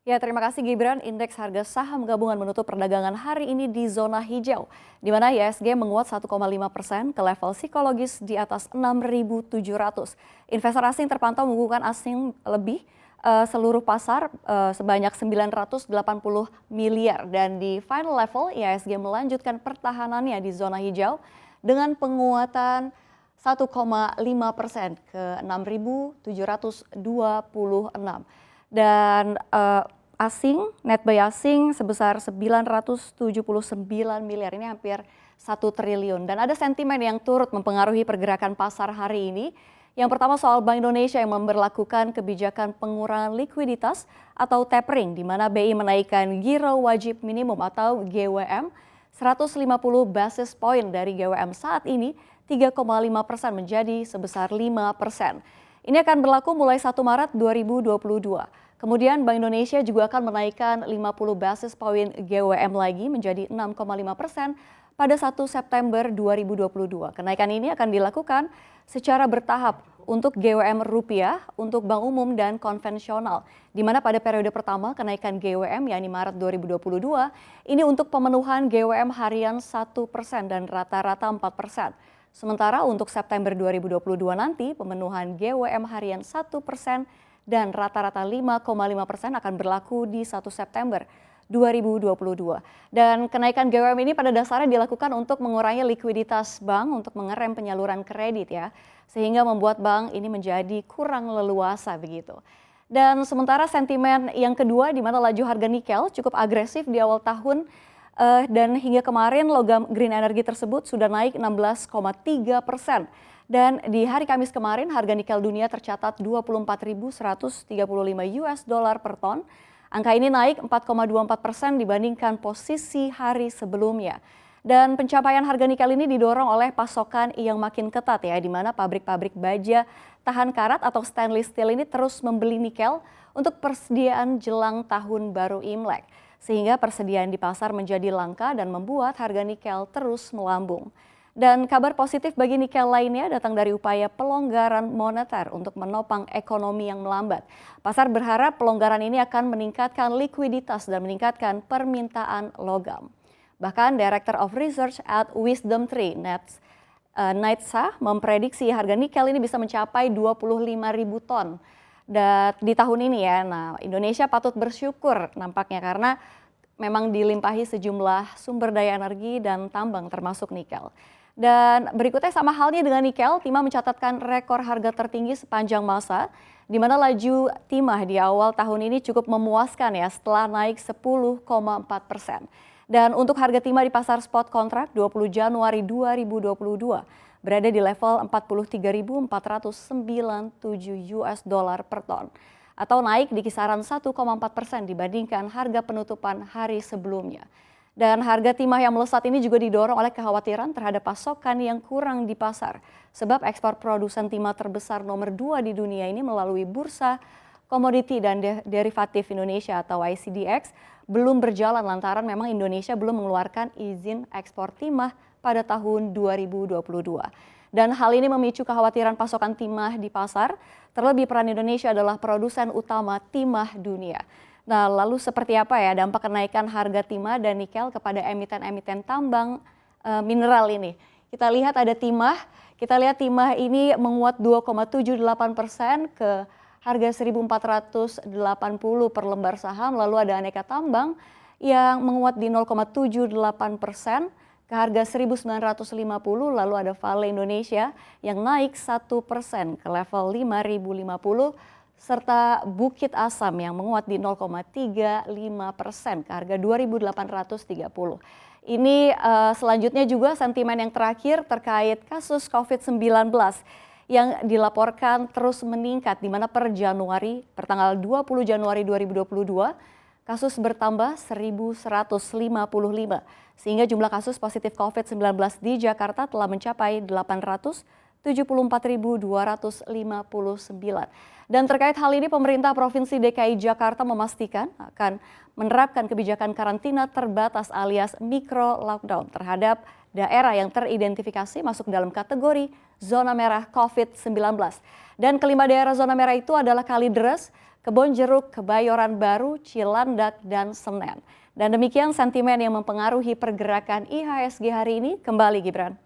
Ya, terima kasih Gibran. Indeks harga saham gabungan menutup perdagangan hari ini di zona hijau, di mana IHSG menguat 1,5% ke level psikologis di atas 6.700. Investor asing terpantau mengukuhkan asing lebih seluruh pasar sebanyak 980 miliar dan di final level IHSG melanjutkan pertahanannya di zona hijau dengan penguatan 1,5% ke 6.726 dan net buy asing sebesar 979 miliar, ini hampir 1 triliun. Dan ada sentimen yang turut mempengaruhi pergerakan pasar hari ini. Yang pertama soal Bank Indonesia yang memberlakukan kebijakan pengurangan likuiditas atau tapering, di mana BI menaikkan giro wajib minimum atau GWM 150 basis point dari GWM saat ini 3,5% menjadi sebesar 5%. Ini akan berlaku mulai 1 Maret 2022. Kemudian Bank Indonesia juga akan menaikkan 50 basis point GWM lagi menjadi 6,5% pada 1 September 2022. Kenaikan ini akan dilakukan secara bertahap untuk GWM rupiah, untuk bank umum dan konvensional. Di mana pada periode pertama kenaikan GWM yakni Maret 2022, ini untuk pemenuhan GWM harian 1% dan rata-rata 4%. Sementara untuk September 2022 nanti pemenuhan GWM harian 1% dan rata-rata 5,5% akan berlaku di 1 September 2022. Dan kenaikan GWM ini pada dasarnya dilakukan untuk mengurangi likuiditas bank untuk mengerem penyaluran kredit ya, sehingga membuat bank ini menjadi kurang leluasa begitu. Dan sementara sentimen yang kedua di mana laju harga nikel cukup agresif di awal tahun dan hingga kemarin logam green energy tersebut sudah naik 16,3%. Dan di hari Kamis kemarin harga nikel dunia tercatat 24.135 US dollar per ton. Angka ini naik 4,24% dibandingkan posisi hari sebelumnya. Dan pencapaian harga nikel ini didorong oleh pasokan yang makin ketat ya, di mana pabrik-pabrik baja tahan karat atau stainless steel ini terus membeli nikel untuk persediaan jelang tahun baru Imlek. Sehingga persediaan di pasar menjadi langka dan membuat harga nikel terus melambung. Dan kabar positif bagi nikel lainnya datang dari upaya pelonggaran moneter untuk menopang ekonomi yang melambat. Pasar berharap pelonggaran ini akan meningkatkan likuiditas dan meningkatkan permintaan logam. Bahkan Director of Research at Wisdom Tree, Naitsa, memprediksi harga nikel ini bisa mencapai 25.000 ton di tahun ini ya. Nah, Indonesia patut bersyukur nampaknya karena memang dilimpahi sejumlah sumber daya energi dan tambang termasuk nikel. Dan berikutnya sama halnya dengan nikel, timah mencatatkan rekor harga tertinggi sepanjang masa, di mana laju timah di awal tahun ini cukup memuaskan ya setelah naik 10,4%. Dan untuk harga timah di pasar spot kontrak 20 Januari 2022 berada di level 43.497 US dollar per ton, atau naik di kisaran 1,4% dibandingkan harga penutupan hari sebelumnya. Dan harga timah yang melesat ini juga didorong oleh kekhawatiran terhadap pasokan yang kurang di pasar. Sebab ekspor produsen timah terbesar nomor 2 di dunia ini melalui Bursa Komoditi dan Derivatif Indonesia atau ICDX belum berjalan lantaran memang Indonesia belum mengeluarkan izin ekspor timah pada tahun 2022. Dan hal ini memicu kekhawatiran pasokan timah di pasar, terlebih peran Indonesia adalah produsen utama timah dunia. Nah, lalu seperti apa ya dampak kenaikan harga timah dan nikel kepada emiten-emiten tambang mineral ini? Kita lihat ada timah ini menguat 2,78% ke harga 1.480 per lembar saham, lalu ada aneka tambang yang menguat di 0,78% ke harga 1.950, lalu ada Vale Indonesia yang naik 1% ke level 5.050, serta Bukit Asam yang menguat di 0,35% ke harga 2.830. Ini selanjutnya juga sentimen yang terakhir terkait kasus COVID-19 yang dilaporkan terus meningkat, di mana per tanggal 20 Januari 2022, kasus bertambah 1.155, sehingga jumlah kasus positif COVID-19 di Jakarta telah mencapai 874.259. Dan terkait hal ini, pemerintah Provinsi DKI Jakarta memastikan akan menerapkan kebijakan karantina terbatas alias mikro lockdown terhadap daerah yang teridentifikasi masuk dalam kategori zona merah COVID-19. Dan kelima daerah zona merah itu adalah Kalideres, Kebonjeruk, Kebayoran Baru, Cilandak, dan Senen. Dan demikian sentimen yang mempengaruhi pergerakan IHSG hari ini. Kembali Gibran.